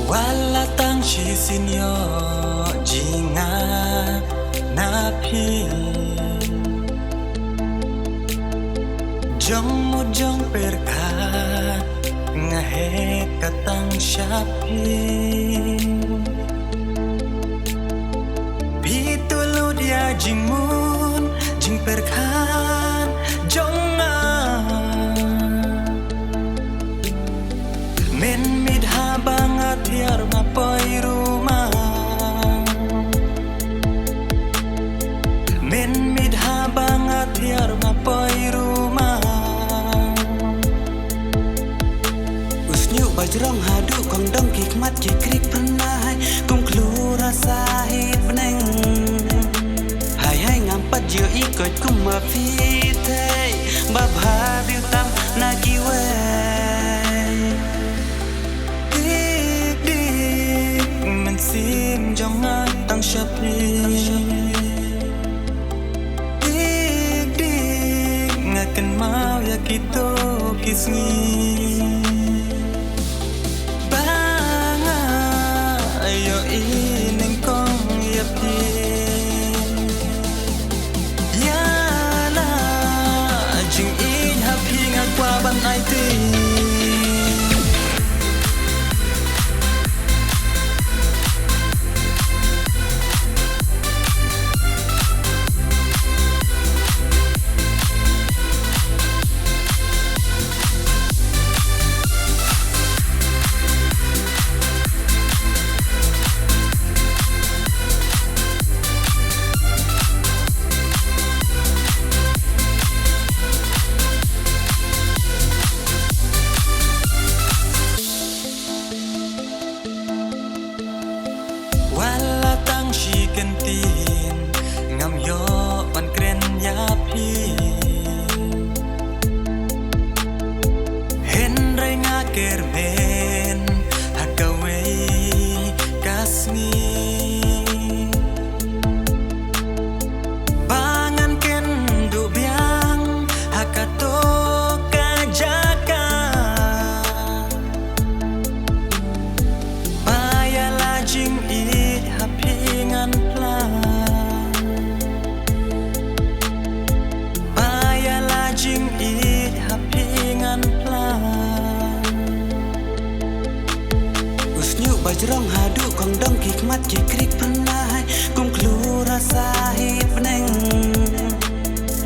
Wala tang shisinyo jinga napi Jong mo jong perka ngahe katang syapi Pitulu dia jingmun jing perkan jonga Men midha banget hiar mapoi rumah Men midha banget hiar mapoi rumah Usnyu bajrong hadu kong dong kikmat kikrik pernah Kung klu rasa hit beneng Hai hai ngampat jio ikut kuma fite Bab habil tam nagi Dik dik mensim jangan tang syapi Dik dik ngaken mau ya kita kisngi Banga ayo ineng kong yapi Yana jing in happy ngakwa ban ai ti Wala tang shi kentin ngam yo pan kren ya pi Henry nga kerben hakawe kasmi Pangan ken du biang hakato kajaka Payala jing hapingan plan Paya lajing it hapingan plan Usnyu bajrong hadu kong dong kikmat kikrik pernah Kung klu rasa hit beneng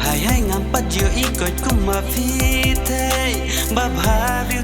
Hai hai ngampat jio ikut kuma fite Bab habil